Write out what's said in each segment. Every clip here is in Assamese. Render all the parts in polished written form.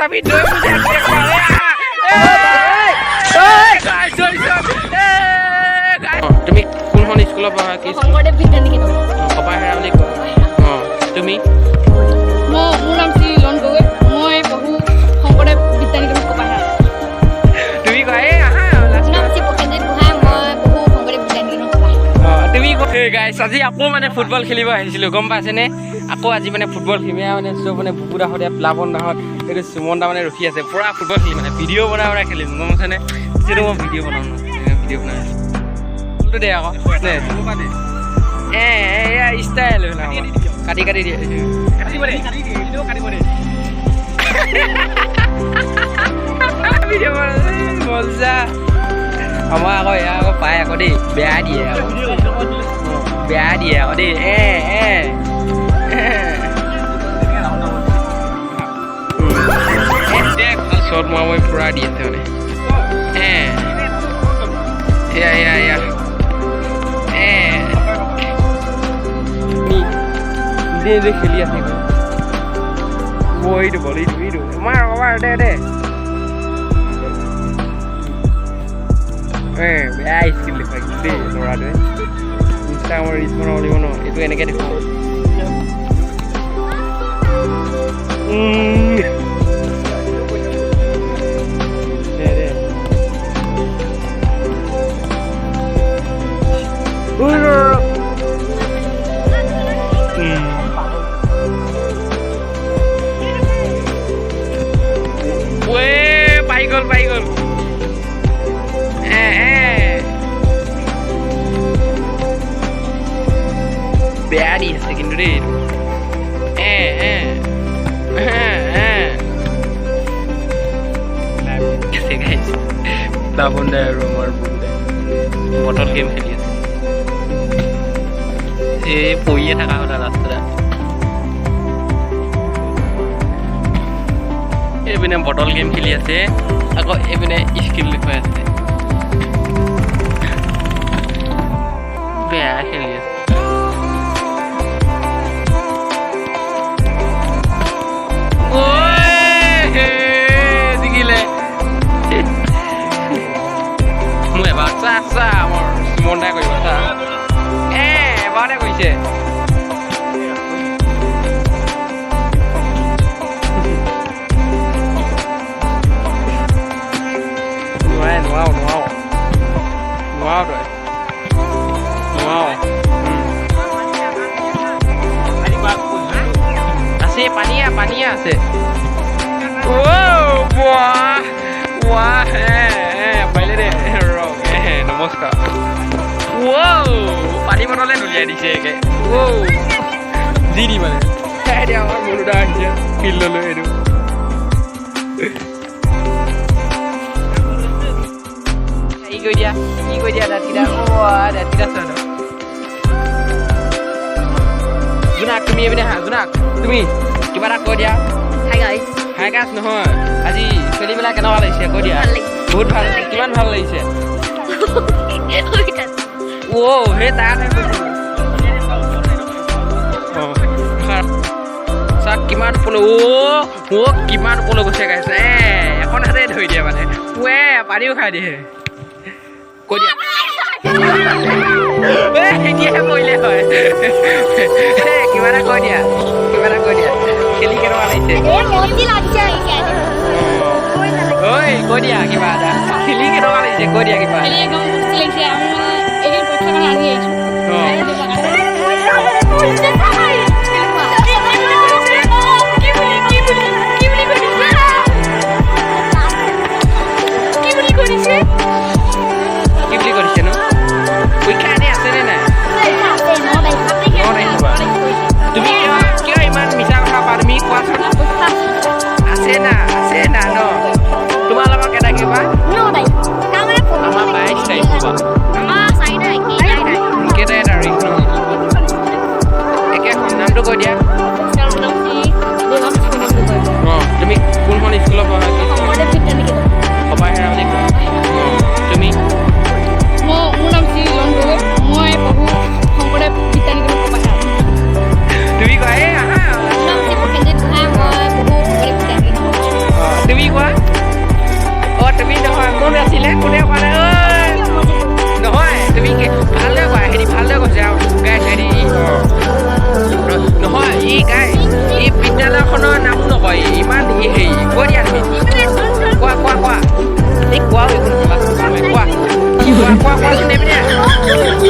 চাবি দৈ তুমি কোনখন স্কুলৰ পঢ়া কি শংকৰদেৱ বিদ্যানিকেতন কপাই হেৰা বুলি কয় তুমি মোৰ নাম শ্ৰী লন গগৈ মই পঢ়ো শংকৰদেৱ বিদ্যানিকেতন কপাই হেৰা তুমি কয় আহা নাম শ্ৰী প্ৰসেনজিৎ গোহাঁই মই পঢ়ো শংকৰদেৱ বিদ্যানিকেতন কপাই তুমি গাইছ আজি আকৌ মানে ফুটবল খেলিব আহিছিলোঁ গম পাইছেনে আকৌ আজি মানে ফুটবল খেলিম মানে চব মানে বুকুদাহঁতে প্লাৱন দাহঁত এইটো সুমন দা মানে ৰখি আছে পুৰা ফুটবল খেলিম মানে ভিডিঅ' বনাই বনাই খেলিম গম পাইছেনে যিটো মই ভিডিঅ' বনাওঁ ভিডিঅ' বনাই দে আকৌ এয়া ষ্টাইল কাটি কাটি দিয়ে মজা আমাৰ আকৌ এয়া আকৌ পায় আকৌ দেই বেয়া দিয়ে আকৌ দেই চট মই পুৰা দি আছে মানে এয়া নিজে খেলি আছে এইটো বল এইটো মাৰ দে বেয়া স্কিল দেখুৱাই দেই ল'ৰাটোৱে ইনষ্টাগ্ৰামৰ ৰিলছ বনাব লাগিব ন এইটো এনেকৈ দেখুৱাওঁ পাই গ'ল বেয়া দি আছে কিন্তু দেই বটল গেম খেলি আছে এই পৰিয়ে থকা কথা ৰাস্তাত এইপিনে বটল গেম খেলি আছে আকৌ এইপিনে স্কিল দেখুৱাই আছে বেয়া খেলি আছে জিকিলে মোৰ এবাৰ চা মোৰ সুমন দাই কৰিব চা এবাৰতে কৰিছে আছে পানীয়া আছে পাৰিলে দে নমস্কাৰ পানী বটলে দলিয়াই দিছে একে যি দি মানে এতিয়া আমাৰ মনুদা আহিছে ফিল্ডলৈ এইটো কি কৈ দিয়া দাঁতকেইটা চোৱা জোনাক তুমি এইপিনে হা জোনাক তুমি কিবা এটা কৈ দিয়া হাই গাইছ নহয় আজি খেলি পেলাই কেনেকুৱা লাগিছে কৈ দিয়া বহুত ভাল লাগিছে কিমান ভাল লাগিছে সেই তাতহে চাওক কিমান পলো কিমান পলো গৈছে গাইছে এখন হাতে ধৰি দিয়ে মানে পানীও খাই দিয়ে কৈ দিয়া এতিয়াহে পৰিলে হয় কিবা এটা কৈ দিয়া খেলি কেনেকুৱা লাগিছে ঐ কৈ দিয়া কিবা এটা খেলি কেনেকুৱা লাগিছে কৈ দিয়া কিবা কি বুলি কৰিছে নো পৰীক্ষা এনেই আছেনে নাই তুমি কিয় ইমান মিছা কথা কোৱা তুমি কোৱাচোন আছে না ন তোমালোকৰ কেইটা কিবা আমাৰ 22 তাৰিখ কেইটা তাৰিখ ন একে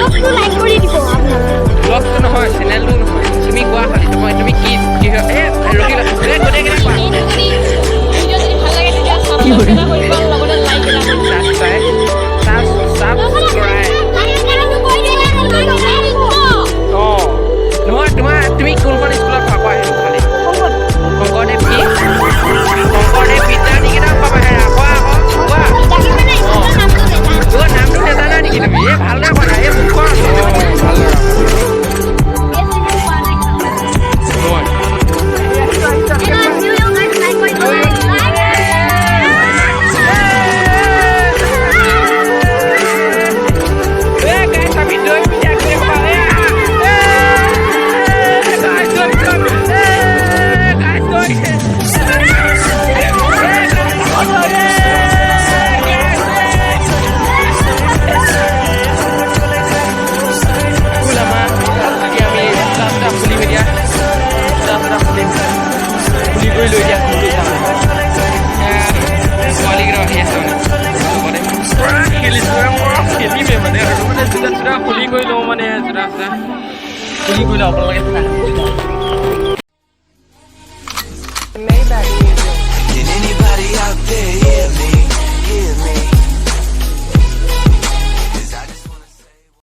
ব্লগটো লাইক কৰি দিব আপোনালোকে ব্লগটো নহয় চেনেলটো নহয় তুমি কোৱা খালি তুমি কি ৰখি গোটেইকেইটা কোৱা ভিডিঅ' যদি ভাল লাগে তেতিয়া সাবস্ক্ৰাইব এটা কৰিব লগতে লাইক এটা কৰিব নহয় তুমি কোনখন স্কুলত পাবা সেইটো খালি শংকৰদেৱ কি শংকৰদেৱ বিদ্যানিকেতন পাবা হেৰা কোৱা তোমাৰ নামটো নেজানা নেকি তুমি ভালদৰে কোৱা এই মুখখন ভালদৰে খুলি কৰি লওঁ মানে খুলি কৰি লওঁ আপোনালোকে